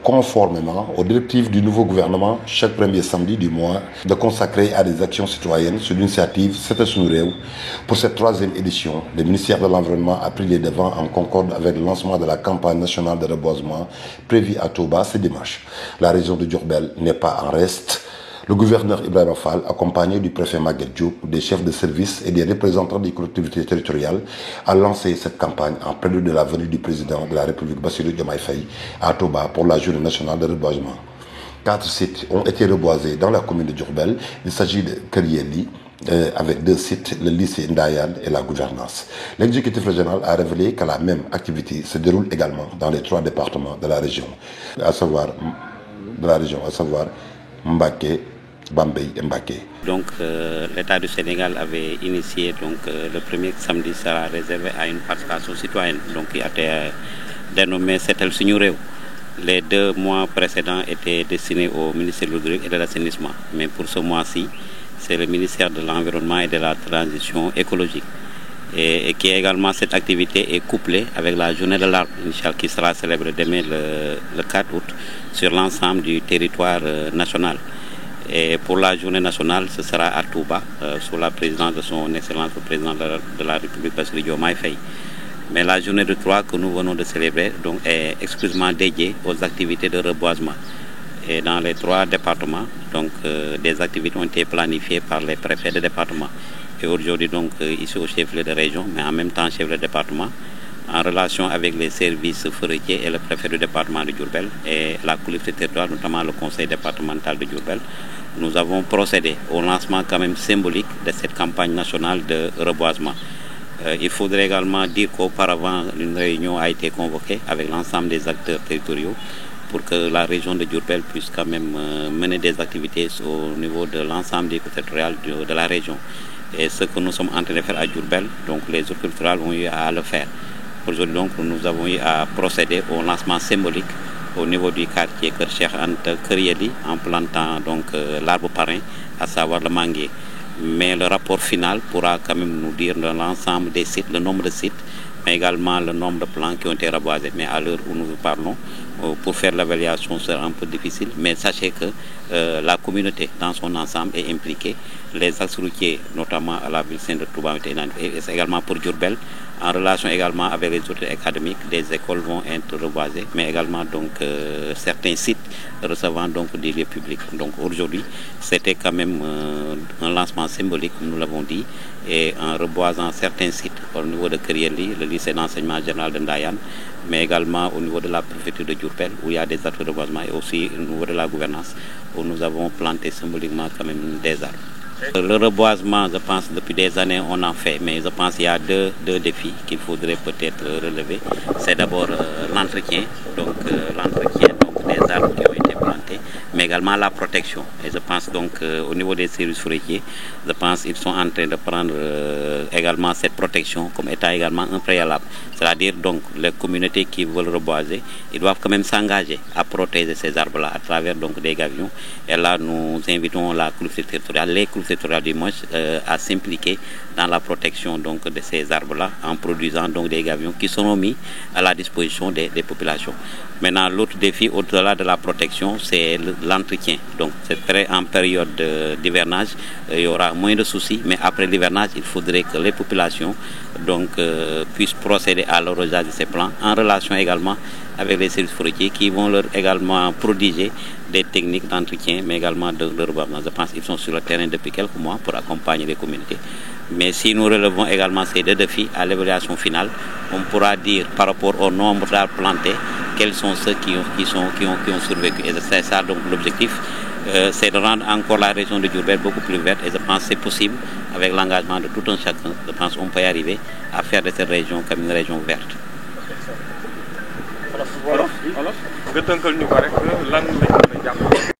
Conformément aux directives du nouveau gouvernement, chaque premier samedi du mois, de consacrer à des actions citoyennes sur l'initiative Setal Sunu Réew. Pour cette troisième édition, le ministère de l'Environnement a pris les devants en concorde avec le lancement de la campagne nationale de reboisement prévue à Touba ce dimanche. La région de Diourbel n'est pas en reste. Le gouverneur Ibrahima Fall, accompagné du préfet Maguette Diop, des chefs de service et des représentants des collectivités territoriales, a lancé cette campagne en prélude de la venue du président de la République Bassirou Diomaye Faye à Touba pour la journée nationale de reboisement. 4 sites ont été reboisés dans la commune de Diourbel. Il s'agit de Kër Yelli, avec 2 sites, le lycée Ndayane et la gouvernance. L'exécutif régional a révélé que la même activité se déroule également dans les 3 départements de la région, à savoir Mbacké, Bambey et Mbacké. Donc l'État du Sénégal avait initié le premier samedi sera réservé à une participation citoyenne, donc qui a été dénommé Setal Sunu Réew. Les 2 mois précédents étaient destinés au ministère de l'Hydraulique et de l'Assainissement, mais pour ce mois-ci, c'est le ministère de l'Environnement et de la Transition écologique. Et qui également, cette activité est couplée avec la journée de l'arbre initiale qui sera célébrée demain le 4 août sur l'ensemble du territoire national. Et pour la journée nationale, ce sera à Touba, sous la présidence de son Excellence le Président de la République Bassirou Diomaye Faye. Mais la journée de 3 que nous venons de célébrer donc, est exclusivement dédiée aux activités de reboisement. Et dans les 3 départements, donc, des activités ont été planifiées par les préfets de département. Et aujourd'hui, donc, ici au chef-lieu de région, mais en même temps chef-lieu de département, en relation avec les services forestiers et le préfet du département de Diourbel et la collectivité territoriale, notamment le conseil départemental de Diourbel, nous avons procédé au lancement quand même symbolique de cette campagne nationale de reboisement. Il faudrait également dire qu'auparavant, une réunion a été convoquée avec l'ensemble des acteurs territoriaux pour que la région de Diourbel puisse quand même mener des activités au niveau de l'ensemble des collectivités territoriales de la région. Et ce que nous sommes en train de faire à Diourbel, donc les autres culturels ont eu à le faire. Aujourd'hui, donc, nous avons eu à procéder au lancement symbolique au niveau du quartier Kër Cheikh Anta Kër Yelli en plantant donc l'arbre parrain, à savoir le manguier. Mais le rapport final pourra quand même nous dire l'ensemble des sites, le nombre de sites, mais également le nombre de plants qui ont été reboisés. Mais à l'heure où nous vous parlons, pour faire l'évaluation sera un peu difficile, mais sachez que la communauté dans son ensemble est impliquée. Les axes routiers, notamment à la ville sainte de Touba, et également pour Diourbel, en relation également avec les autorités académiques, des écoles vont être reboisées, mais également donc certains sites recevant donc des lieux publics. Donc aujourd'hui, c'était quand même un lancement symbolique, nous l'avons dit, et en reboisant certains sites au niveau de Kër Yelli, le lycée d'enseignement général de Ndayane, mais également au niveau de la préfecture de Diourbel, où il y a des actes de reboisement, et aussi au niveau de la gouvernance, où nous avons planté symboliquement quand même des arbres. Le reboisement, je pense, depuis des années, on en fait, mais je pense qu'il y a deux défis qu'il faudrait peut-être relever. C'est d'abord l'entretien, donc l'entretien des arbres qui ont été plantés, mais également la protection. Et je pense donc au niveau des services forestiers, je pense qu'ils sont en train de prendre également cette protection comme étant également un préalable. C'est-à-dire donc les communautés qui veulent reboiser, ils doivent quand même s'engager à protéger ces arbres-là à travers donc des gabions. Et là, nous invitons la collectivité territoriale, les collectivités territoriales du moins, à s'impliquer dans la protection donc de ces arbres-là en produisant donc des gabions qui seront mis à la disposition des populations. Maintenant, l'autre défi au-delà de la protection, c'est l'entretien. Donc, c'est vrai en période d'hivernage, il y aura moins de soucis, mais après l'hivernage, il faudrait que les populations donc puissent procéder à l'arrosage de ces plants en relation également avec les services forestiers qui vont leur également prodiger des techniques d'entretien, mais également de reboisement. Je pense qu'ils sont sur le terrain depuis quelques mois pour accompagner les communautés. Mais si nous relevons également ces 2 défis à l'évaluation finale, on pourra dire par rapport au nombre d'arbres plantés, quels sont ceux qui ont survécu. Et c'est ça donc l'objectif, c'est de rendre encore la région de Diourbel beaucoup plus verte. Et je pense que c'est possible avec l'engagement de tout un chacun. Je pense qu'on peut y arriver à faire de cette région comme une région verte. Alors nga tënkal ñu ko rek lan lañ mën a jàpp